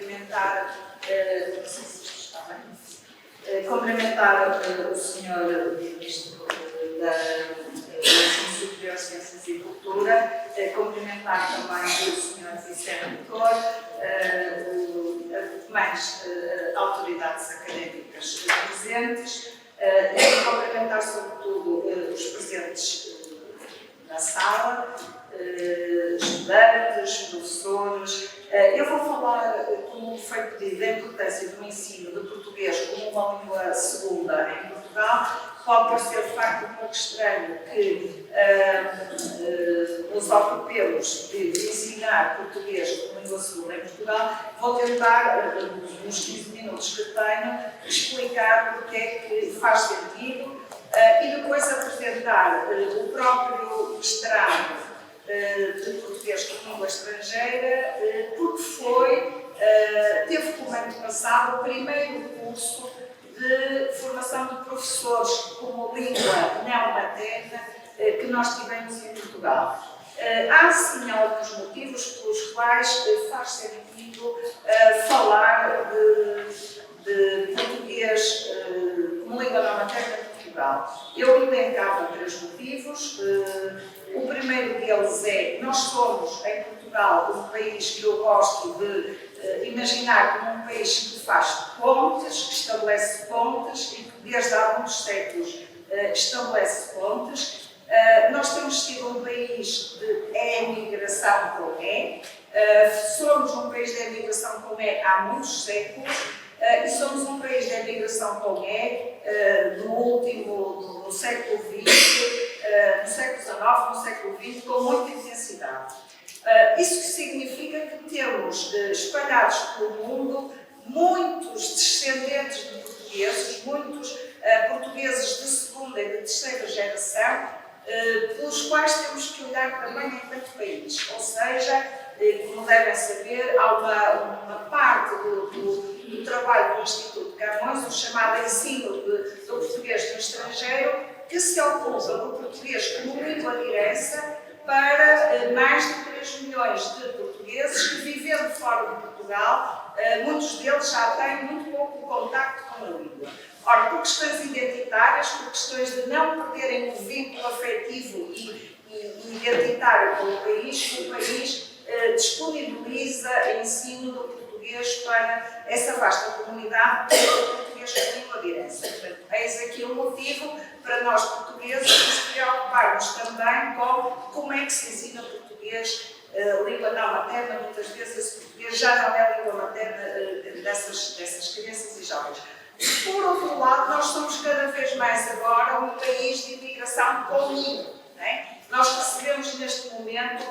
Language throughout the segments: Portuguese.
cumprimentar, não sei se isto está bem, cumprimentar o Sr. Ministro do Ensino Superior, Ciências e Cultura, cumprimentar também o Sr. Vice-Reitor, demais autoridades académicas presentes, e cumprimentar sobretudo os presentes na sala, estudantes, professores. Eu vou falar, como foi pedido, da importância do ensino de português como uma língua segunda em Portugal. Pode parecer de facto um pouco estranho que nos ocupemos de ensinar português como língua segunda em Portugal. Vou tentar, nos 15 minutos que tenho, explicar porque é que faz sentido e depois apresentar o próprio mestrado de português como língua estrangeira, porque teve como ano passado o primeiro curso de formação de professores como língua não materna que nós tivemos em Portugal. Há sim alguns motivos pelos quais faz sentido falar de português como língua não materna de Portugal. Eu elencava 3 motivos. O primeiro deles é que nós somos, em Portugal, um país que eu gosto de imaginar como um país que faz pontes, que estabelece pontes e que desde há muitos séculos estabelece pontes. Nós temos sido um país de emigração com E, somos um país de emigração com E há muitos séculos e somos um país de emigração com E do século XX, no século XIX, no século XX, com muita intensidade. Isso que significa que temos espalhados pelo mundo muitos descendentes de portugueses, muitos portugueses de segunda e de terceira geração, pelos quais temos que olhar também enquanto país. Ou seja, como devem saber, há uma parte do trabalho do Instituto Camões, o chamado ensino do português no estrangeiro, que se ocupa do português como língua direta para mais de 3 milhões de portugueses que, vivendo fora de Portugal, muitos deles já têm muito pouco contacto com a língua. Ora, por questões identitárias, por questões de não perderem o vínculo afetivo e identitário com o país disponibiliza ensino do português para essa vasta comunidade do português como língua direta. Portanto, eis aqui um motivo para nós portugueses nos preocuparmos também com como é que se ensina português, língua não materna. Muitas vezes esse português já não é a língua materna dessas crianças e jovens. Por outro lado, nós somos cada vez mais agora um país de imigração com língua. Nós recebemos neste momento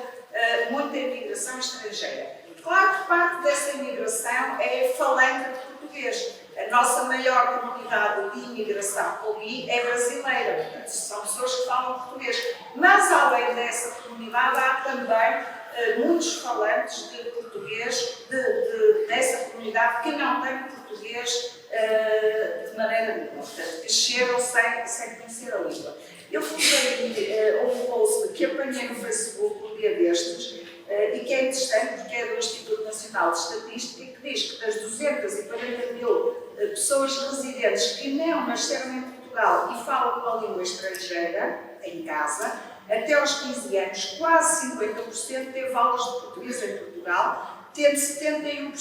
muita imigração estrangeira. Claro que parte dessa imigração é falante de português. A nossa maior comunidade de imigração com I é brasileira, portanto, são pessoas que falam português. Mas, além dessa comunidade, há também muitos falantes de português dessa comunidade que não têm português de maneira nenhuma, portanto, que chegam sem conhecer a língua. Eu fui um post que apanhei no Facebook um dia destes, e que é interessante porque é do Instituto Nacional de Estatística, que diz que das 240 mil pessoas residentes que não nasceram em Portugal e falam uma língua estrangeira em casa, até aos 15 anos, quase 50% teve aulas de português em Portugal, tendo 71%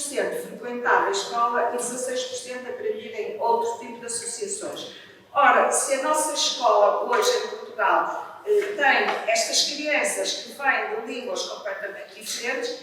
frequentado a escola e 16% aprendido em outro tipo de associações. Ora, se a nossa escola hoje em Portugal tem estas crianças que vêm de línguas completamente diferentes,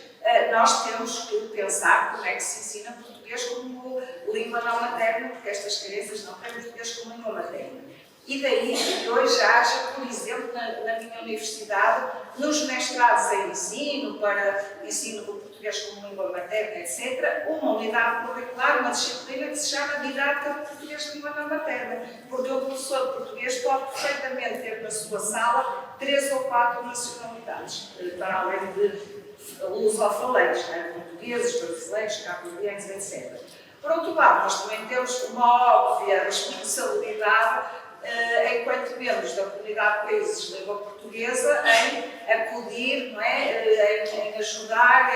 nós temos que pensar como é que se ensina português como língua não materna, porque estas crianças não têm português como língua materna. E daí que hoje haja, por exemplo, na minha universidade, nos mestrados em ensino, para ensino do português como língua materna, etc., uma unidade curricular, uma disciplina que se chama Didática de Português de Língua Não Materna, porque o professor de português pode perfeitamente ter na sua sala 3 ou 4 nacionalidades, para além de lusofalantes, portugueses, brasileiros, cabo-verdianos, etc. Por outro lado, nós também temos uma óbvia responsabilidade enquanto membros da comunidade de países de língua portuguesa, em acudir, não é? Em ajudar,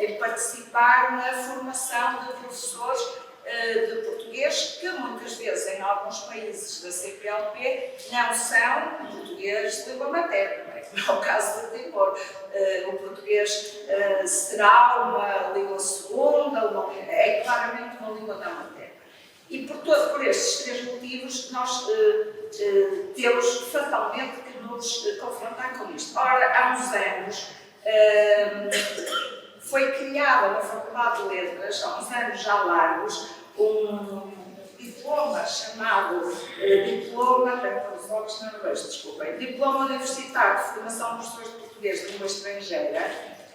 em participar na formação de professores de português, que muitas vezes em alguns países da CPLP não são português de língua materna, não é? Como é o caso de Timor. O português será uma língua segunda, é claramente uma língua não materna. E por estes três motivos nós temos fatalmente que nos confrontar com isto. Ora, há uns anos foi criada na Faculdade de Letras, há uns anos já largos, um diploma chamado Diploma Universitário de Formação de Professores de Português de Língua Estrangeira,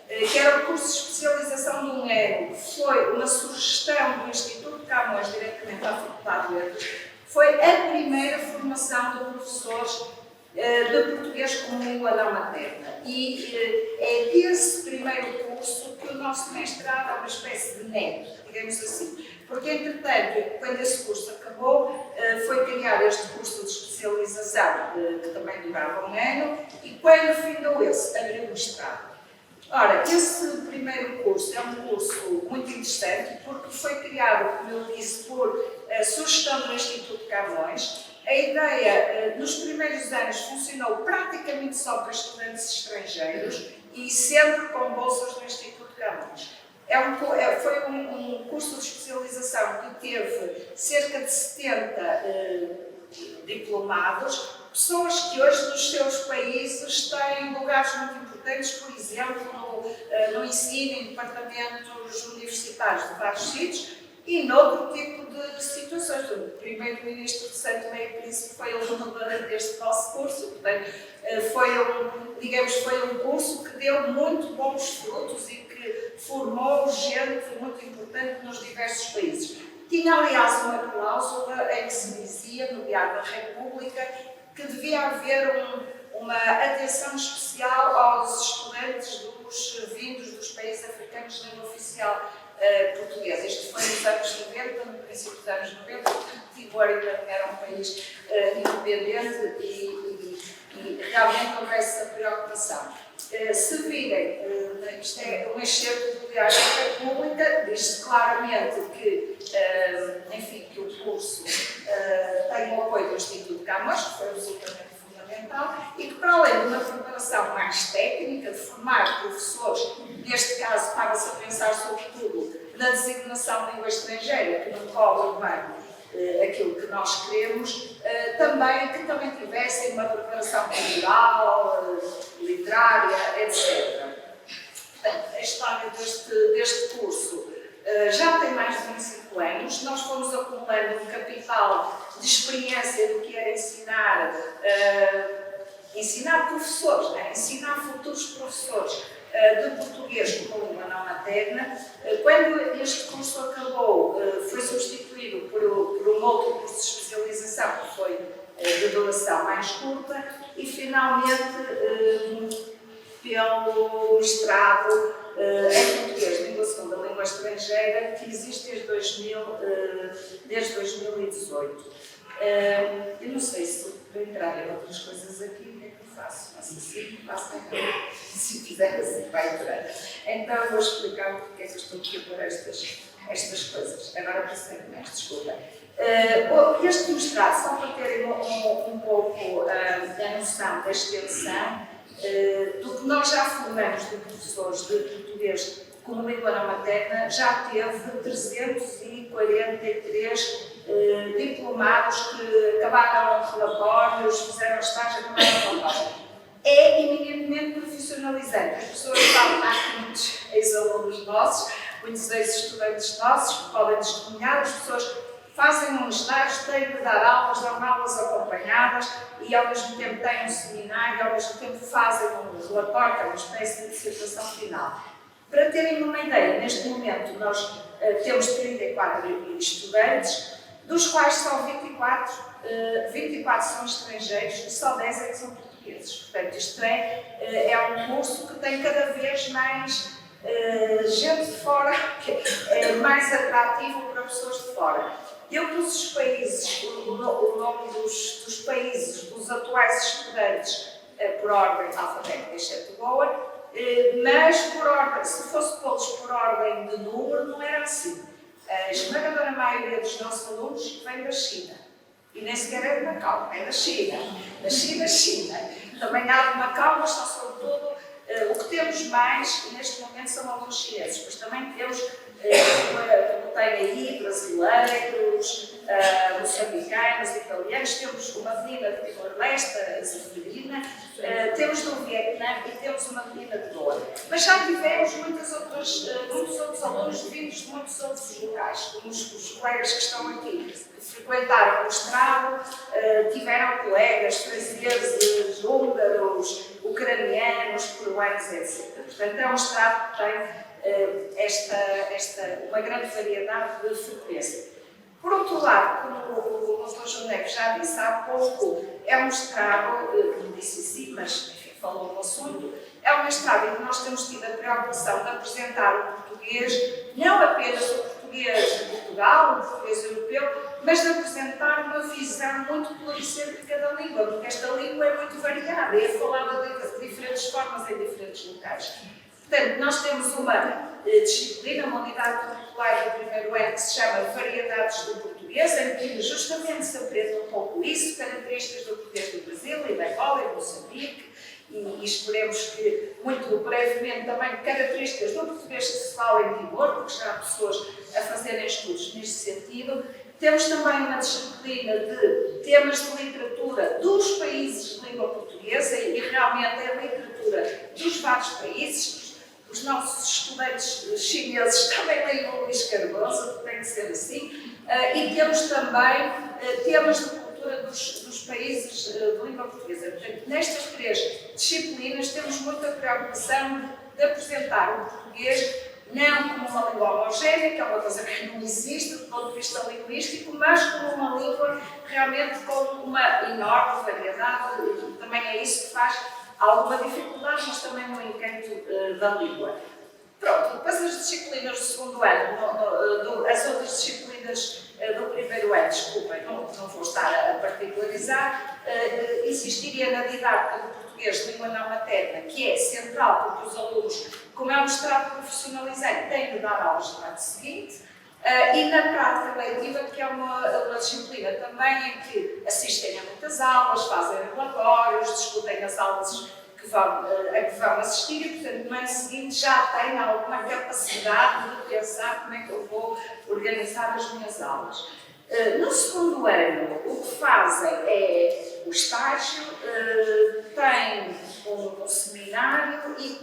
que era um curso de especialização de um ano, foi uma sugestão do Instituto de Camões, diretamente à Faculdade de Letras, foi a primeira formação de professores de português como língua não materna. E é desse primeiro curso que o nosso mestrado é uma espécie de neto, digamos assim. Porque, entretanto, quando esse curso acabou, foi criado este curso de especialização, que também durava um ano, e quando findou esse, abriu o mestrado. Ora, esse primeiro curso é um curso muito interessante, porque foi criado, como eu disse, por sugestão do Instituto Camões. A ideia, nos primeiros anos, funcionou praticamente só para estudantes estrangeiros e sempre com bolsas do Instituto Camões. Foi um curso de especialização que teve cerca de 70 diplomados, pessoas que hoje nos seus países têm lugares muito importantes, por exemplo, no ensino, em departamentos universitários de vários sítios, e noutro tipo de situações. O primeiro-ministro de Santo Meio Príncipe foi aluno deste nosso curso, portanto, foi um curso que deu muito bons frutos e que formou gente muito importante nos diversos países. Tinha, aliás, uma cláusula em que se dizia, no Diário da República, que devia haver uma atenção especial aos estudantes vindos dos países africanos de língua oficial portuguesa. Isto foi nos anos 90, no princípio dos anos 90, porque Timor ainda era um país independente e realmente houve essa preocupação. Se virem, isto é um excerto do Diário da República, diz-se claramente que, que o curso tem o apoio do Instituto Camões, que foi absolutamente fundamental, e que, para além de uma preparação mais técnica, de formar professores, neste caso estava-se a pensar sobretudo na designação de língua estrangeira, que não cobre bem aquilo que nós queremos, que também tivessem uma preparação cultural, literária, etc. Portanto, a história deste curso já tem mais de 25 anos. Nós fomos acumulando um capital de experiência do que era ensinar professores, ensinar futuros professores de português como língua não materna. Quando este curso acabou, foi substituído por um outro curso de especialização, que foi de duração mais curta, e finalmente pelo mestrado em português, língua segunda, língua estrangeira, que existe desde 2018. Eu não sei se para entrar em outras coisas aqui, o que é que eu faço? Faço assim, faço aquilo. Se fizer assim, vai entrar. Então eu vou explicar porque é que eu estou aqui a pôr estas coisas. Agora pensei mais, desculpa. Este mestrado, só para terem um pouco a noção da extensão do que nós já formamos de professores de português como língua não materna, já teve 343 diplomados que acabaram relatórios, fizeram estágio, acabaram relatórios. É eminentemente profissionalizante. As pessoas falam, há muitos ex-alunos nossos, muitos ex-estudantes nossos que podem testemunhar, as pessoas fazem um estágio, têm de dar aulas, dão aulas acompanhadas e ao mesmo tempo têm um seminário, ao mesmo tempo fazem um relatório, que é uma espécie de dissertação final. Para terem uma ideia, neste momento nós temos 34 estudantes, dos quais só 24 são estrangeiros e só 10 é que são portugueses. Portanto, isto é um curso que tem cada vez mais gente de fora, que é mais atrativo para pessoas de fora. Eu pus os países, o nome dos países, dos atuais estudantes, por ordem alfabética, exceto Goa. Mas, se fosse pô-los por ordem de número, não era assim. A esmagadora maioria dos nossos alunos vem da China. E nem sequer é de Macau, é da China. Da China. Também há de Macau, mas são sobretudo o que temos mais neste momento são alunos chineses. Mas também temos, como tem aí, brasileiros, moçambicanos, italianos, temos uma menina de Timor-Leste, a Zeferina, temos do Vietnã e temos uma menina de Goa. Mas já tivemos muitos outros alunos vindos de muitos outros locais, como os colegas que estão aqui, que frequentaram o estrado, tiveram colegas franceses, húngaros, ucranianos, peruanos, etc. Portanto, é um estrado que tem uma grande variedade de frequência. Por outro lado, como o Dr. João Neves já disse há pouco, é um estrado, como disse assim, mas enfim, falou no assunto, é um estrado em que nós temos tido a preocupação de apresentar o português, não apenas o português de Portugal, o português europeu, mas de apresentar uma visão muito pluricêntrica da língua, porque esta língua é muito variada e é falada de diferentes formas em diferentes locais. Portanto, nós temos uma disciplina, uma unidade curricular do primeiro ano que se chama Variedades do Português, em que justamente se aprende um pouco isso, características do português do Brasil e da Angola e do Moçambique, e esperemos que, muito brevemente, também características do português que se fala em Timor, porque já há pessoas a fazerem estudos neste sentido. Temos também uma disciplina de temas de literatura dos países de língua portuguesa, e realmente é a literatura dos vários países. Os nossos estudantes chineses também leem o Luís Cardoso, tem que ser assim, e temos também temas de cultura dos países de língua portuguesa. Portanto, nestas três disciplinas temos muita preocupação de apresentar o português não como uma língua homogénea, que é uma coisa que não existe do ponto de vista linguístico, mas como uma língua realmente com uma enorme variedade, e também é isso que faz alguma dificuldade, mas também um encanto da língua. Pronto, depois as disciplinas do segundo ano, as outras disciplinas do primeiro ano, desculpem, não vou estar a particularizar, insistiria na didática do português de língua não materna, que é central, porque os alunos, como é um mestrado profissionalizante, têm de dar aulas no ano seguinte, e na prática leitiva, que é uma disciplina também em que assistem a muitas aulas, fazem relatórios, discutem as aulas a que vão assistir e, portanto, no ano seguinte já têm alguma capacidade de pensar como é que eu vou organizar as minhas aulas. No segundo ano, o que fazem é o estágio, tem um seminário e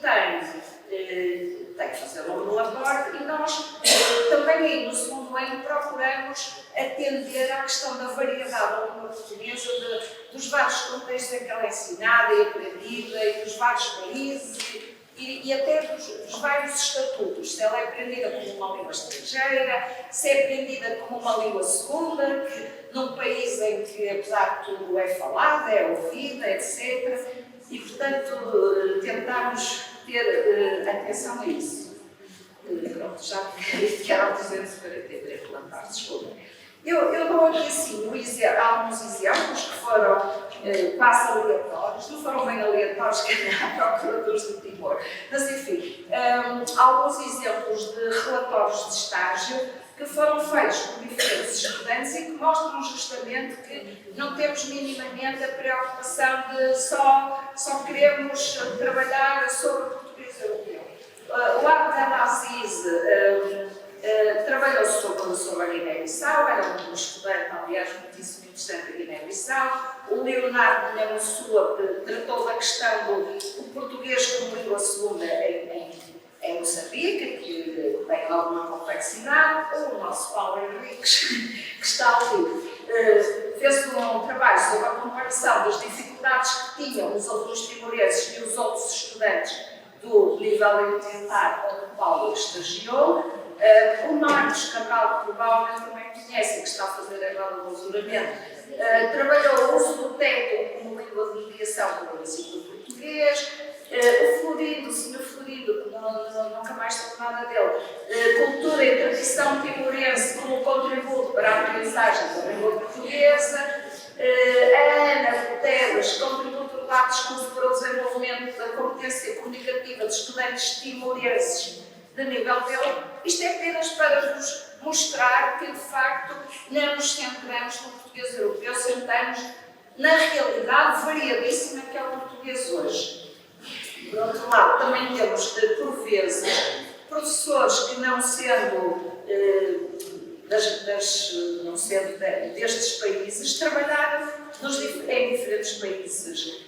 tem que fazer um relatório, e nós também aí no segundo ano procuramos atender à questão da variedade da língua portuguesa, dos vários contextos em que ela é ensinada e aprendida, e dos vários países, e até dos vários estatutos, se ela é aprendida como uma língua estrangeira, se é aprendida como uma língua segunda, que num país em que, apesar de tudo, é falada, é ouvida, etc. E, portanto, tentamos ter atenção a isso. Pronto, já que eram 243 plantares, desculpa. Eu dou aqui assim alguns exemplos que foram quase aleatórios, não foram bem aleatórios, que eram procuradores do Timor, mas enfim, alguns exemplos de relatórios de estágio que foram feitos por diferentes estudantes e que mostram justamente que não temos minimamente a preocupação de só queremos trabalhar sobre o português europeu. O Abdelaziz trabalhou sobre a Guiné-Bissau, era um estudante, aliás, muitíssimo interessante da Guiné-Bissau. O Leonardo Nhamussua tratou da questão do português como língua segunda em Moçambique, que tem alguma complexidade. O nosso Paulo Henriques, que está ali, fez um trabalho sobre a comparação das dificuldades que tinham os alunos timorenses e os outros estudantes do nível elementar onde o Paulo estagiou. O Marcos Cabral, que provavelmente também conhecem, que está a fazer agora o doutoramento, trabalhou o uso do técnico como língua de mediação para o ensino português. O Florido, o Sr. Florido, que nunca mais soube nada dele, cultura e tradição timorense como contributo para a aprendizagem da língua portuguesa. A Ana Guterres, contributo do Pacto Discurso para o desenvolvimento da competência comunicativa dos portugueses de nível dele. Isto é apenas para vos mostrar que, de facto, não nos centramos no português europeu, centramos na realidade variadíssima que é o português hoje. Por outro lado, também temos, por vezes, professores que não sendo destes países, trabalharam em diferentes países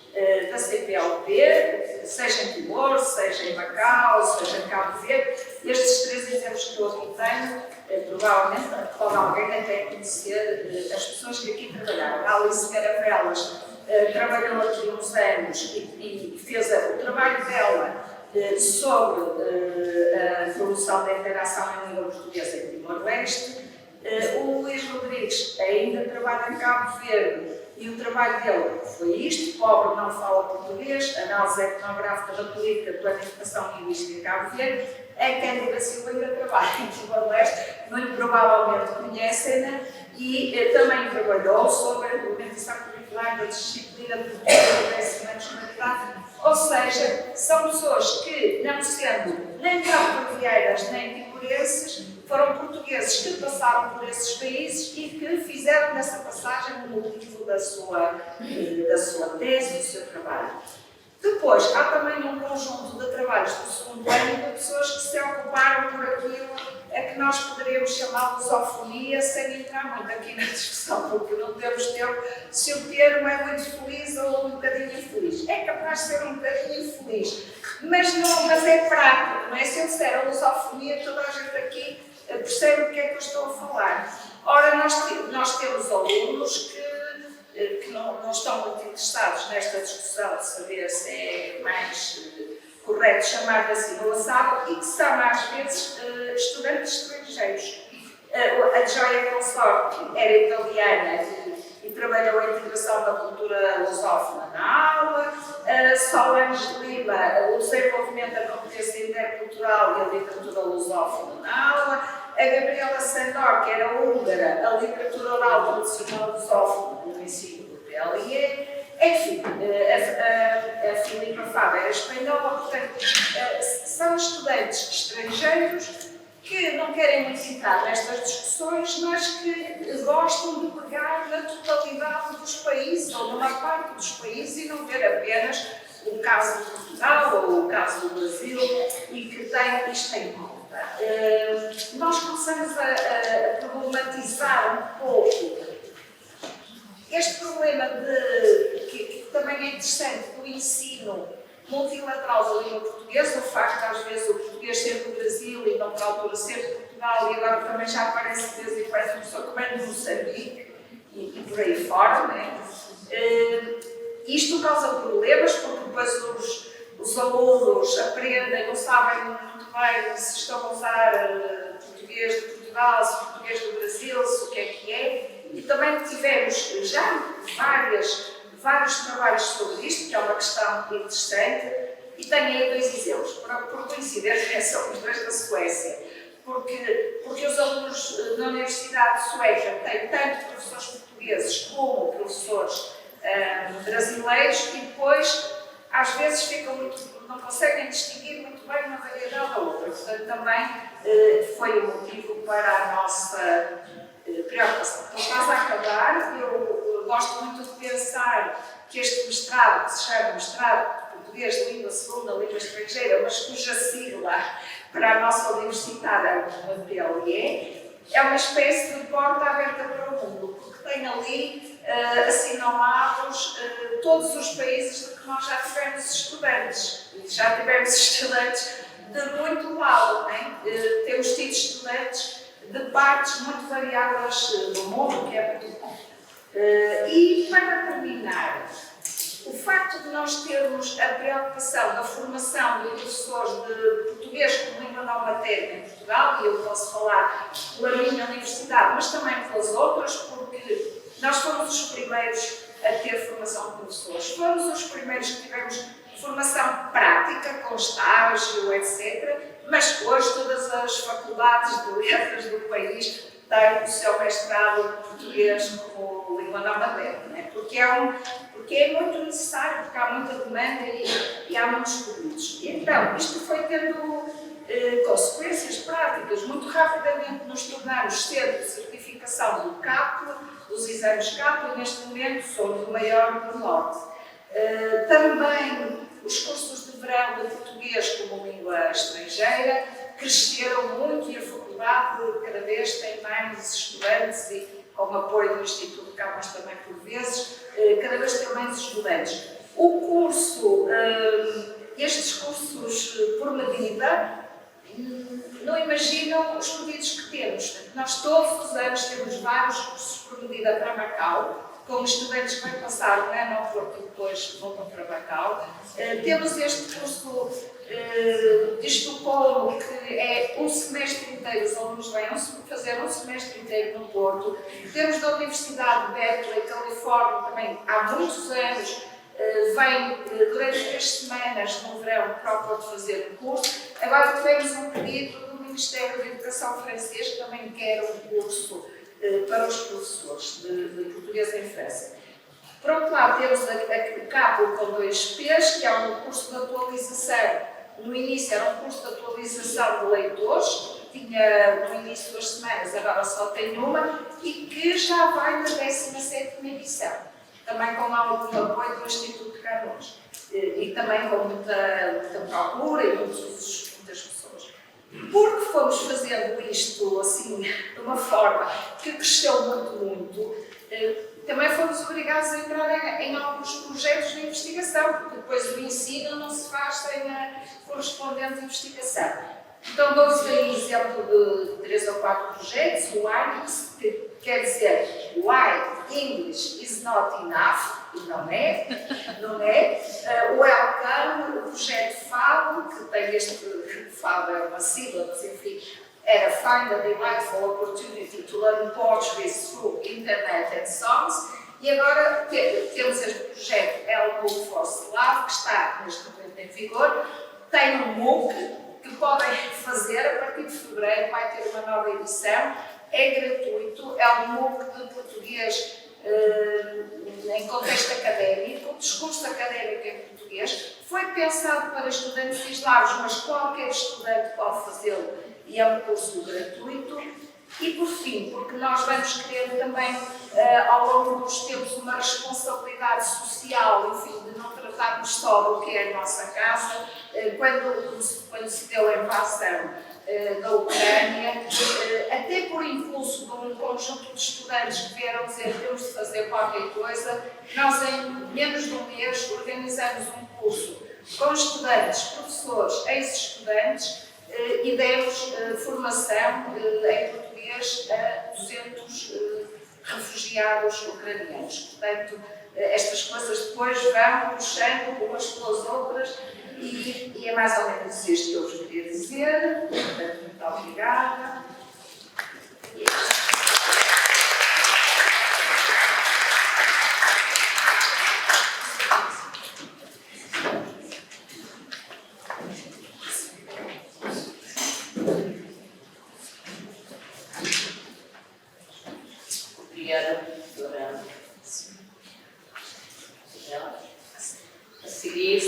da CPLP, seja em Timor, seja em Macau, seja em Cabo Verde. Estes 3 exemplos que eu aqui tenho, provavelmente pode alguém até conhecer as pessoas que aqui trabalharam. A Alice Caravelas trabalhou aqui uns anos e fez o trabalho dela sobre a promoção da interação em língua portuguesa em Timor-Leste. O Luís Rodrigues ainda trabalha em Cabo Verde e o trabalho dele foi isto: pobre não fala português, análise etnográfica da política de planificação linguística em Cabo Verde. A Cândida Silva ainda trabalha em Timor-Leste, muito provavelmente conhecem-na, e também trabalhou sobre a implementação curricular da disciplina de português e conhecimentos de humanidade. Ou seja, são pessoas que, não sendo nem cabo-verdieiras nem timorenses, foram portugueses que passaram por esses países e que fizeram dessa passagem o motivo da sua tese, do seu trabalho. Depois, há também um conjunto de trabalhos do segundo ano de pessoas que se ocuparam por aquilo a que nós poderíamos chamar de lusofonia, sem entrar muito aqui na discussão, porque não temos tempo se o termo é muito feliz ou um bocadinho infeliz. É capaz de ser um bocadinho infeliz, mas é prático, não é? Se eu disser a lusofonia, toda a gente aqui percebe o que é que eu estou a falar. Ora, nós temos alunos que não estão muito interessados nesta discussão de saber se é mais correto chamar de assimilação e que são, às vezes, estudantes estrangeiros. A Joia Consorte era italiana e trabalhou a integração da cultura lusófona na aula. Solange Lima, o desenvolvimento da competência intercultural e a literatura lusófona na aula. A Gabriela Sandor, que era húngara, a literatura oral tradicional lusófona no ensino do PLE. Enfim, a Filipa Fábio era espanhola. Portanto, são estudantes estrangeiros que não querem muito entrar nestas discussões, mas que gostam de pegar na totalidade dos países, ou numa parte dos países, e não ver apenas o caso de Portugal ou o caso do Brasil, e que têm isto em conta. Nós começamos a problematizar um pouco este problema que também é interessante do ensino multilateral da língua portuguesa, o facto de, às vezes, o português ser do Brasil e, noutra altura, ser de Portugal, e agora também já aparece de vez em quando uma pessoa como é de Moçambique e por aí fora, não é? Isto causa problemas, porque depois os alunos aprendem, não sabem muito bem se estão a usar português de Portugal, se português do Brasil, se o que é, e também tivemos já vários trabalhos sobre isto, que é uma questão interessante, e tenho aí 2 exemplos. Por coincidência, são os 2 da Suécia, porque os alunos na Universidade Sueca têm tanto professores portugueses como professores brasileiros, e depois, às vezes, não conseguem distinguir muito bem uma variedade da outra. Portanto, também foi o motivo para a nossa preocupação. Então, quase a acabar, eu gosto muito de pensar que este mestrado, que se chama Mestrado de Português de Língua Segunda, Língua Estrangeira, mas cuja sigla para a nossa universidade é uma PLE, é uma espécie de porta aberta para o mundo, porque tem ali assinalados todos os países de que nós já tivemos estudantes. E já tivemos estudantes de muito lado, né? Temos tido estudantes de partes muito variadas do mundo, que é muito bom. E, para terminar, o facto de nós termos a preocupação da formação de professores de português como língua não materna em Portugal, e eu posso falar pela minha universidade, mas também pelas outras, porque nós fomos os primeiros a ter formação de professores, fomos os primeiros que tivemos formação prática, com estágio, etc., mas hoje todas as faculdades de letras do país têm o seu mestrado de português como língua não materna, né? Porque é muito necessário, porque há muita demanda e há muitos pedidos. Então, isto foi tendo nos tornamos centro de certificação do CAP, dos exames CAP, e neste momento somos o maior do Norte. Também os cursos de verão de português como língua estrangeira cresceram muito e a faculdade cada vez tem mais estudantes e, com o apoio do Instituto Camas também por vezes, cada vez tem mais estudantes. O curso, estes cursos por medida, não imaginam os pedidos que temos. Nós todos os anos temos vários cursos por medida para Macau, com estudantes que vão passar um ano ao Porto e depois voltam para Macau. Temos este curso de Estocolmo, que é um semestre inteiro, os alunos vêm fazer um semestre inteiro no Porto. Temos da Universidade de Berkeley, Califórnia, também há muitos anos, vem durante 3 semanas no verão para o Porto fazer um curso. Agora tivemos um pedido do Ministério da Educação francês, que também quer um curso para os professores de português em França. Por outro lado, temos o CAP com 2 P's, que é um curso de atualização. No início era um curso de atualização de leitores, tinha no início 2 semanas, agora só tem uma, e que já vai na 17ª edição, também com algum apoio do Instituto Camões, e também com muita procura e muitas pessoas. Porque fomos fazendo isto assim, de uma forma que cresceu muito, também fomos obrigados a entrar em alguns projetos de investigação, porque depois o ensino não se faz sem a correspondente investigação. Então, dou-vos aí exemplo de 3 ou 4 projetos. O INEX, que quer dizer Why English is not enough, e não é. O Welcome, o projeto FAB, que tem este FAB, é uma sigla, mas enfim, era Find a Delightful Opportunity to Learn Portuguese Through Internet and Songs. E agora temos este projeto Elbow for Slav, que está neste momento em vigor. Tem um MOOC que podem fazer a partir de fevereiro, vai ter uma nova edição. É gratuito, é um MOOC de português em contexto académico, discurso académico em português. Foi pensado para estudantes eslavos, mas qualquer estudante pode fazê-lo e é um curso gratuito. E por fim, porque nós vamos querer também, ao longo dos tempos, uma responsabilidade social, enfim, de não tratarmos só do que é a nossa casa. Quando se deu a invasão da Ucrânia, até por impulso de um conjunto de estudantes que vieram dizer que temos de fazer qualquer coisa, nós em menos de um mês organizamos um curso com estudantes, professores, ex-estudantes, e demos formação em português a 200 refugiados ucranianos. Portanto, estas coisas depois vão puxando umas pelas outras e é mais ou menos isto que eu vos queria dizer. Portanto, muito obrigada. Obrigada, doutora. A seguir,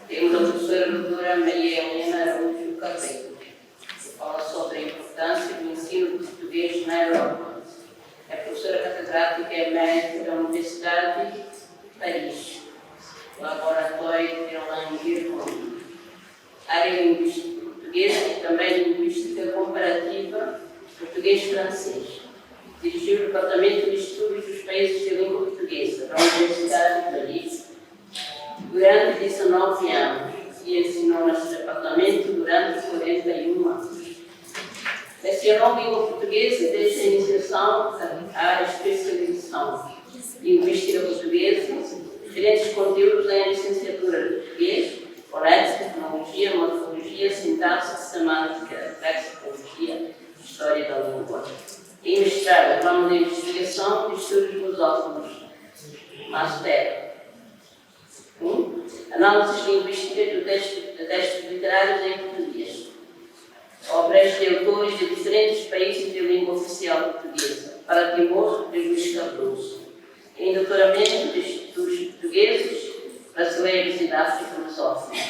temos a professora doutora Maria Helena Araújo Carreiro, que fala sobre a importância do ensino de português na Europa. É professora catedrática emérita da Universidade de Paris, Laboratório de Langue, área linguística portuguesa e também linguística comparativa português-francês. Dirigiu o Departamento de Estudos dos Países de Língua Portuguesa da Universidade de Paris durante 19 anos e ensinou nesse departamento durante 41 anos. Lecionou língua portuguesa desde a iniciação à especialização linguística portuguesa, diferentes conteúdos em licenciatura de português, fonética, fonologia, morfologia, sintaxe, semântica, lexicologia, história da língua. E mestrado no ramo de investigação de estudos lusófonos, Master. Análise linguística de textos literários em português. Obras de autores de diferentes países de língua oficial portuguesa, para Timor de Luís Cardoso. Em doutoramento de estudos portugueses, brasileiros e da África lusófona.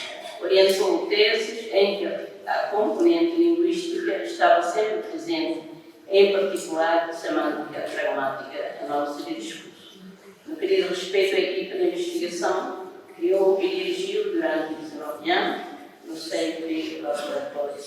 Orientou teses em que a componente linguística estava sempre presente, em particular semântica, pragmática, análise de discurso. No que diz respeito à equipa de investigação, criou e dirigiu durante 19 anos no seio de laboratórios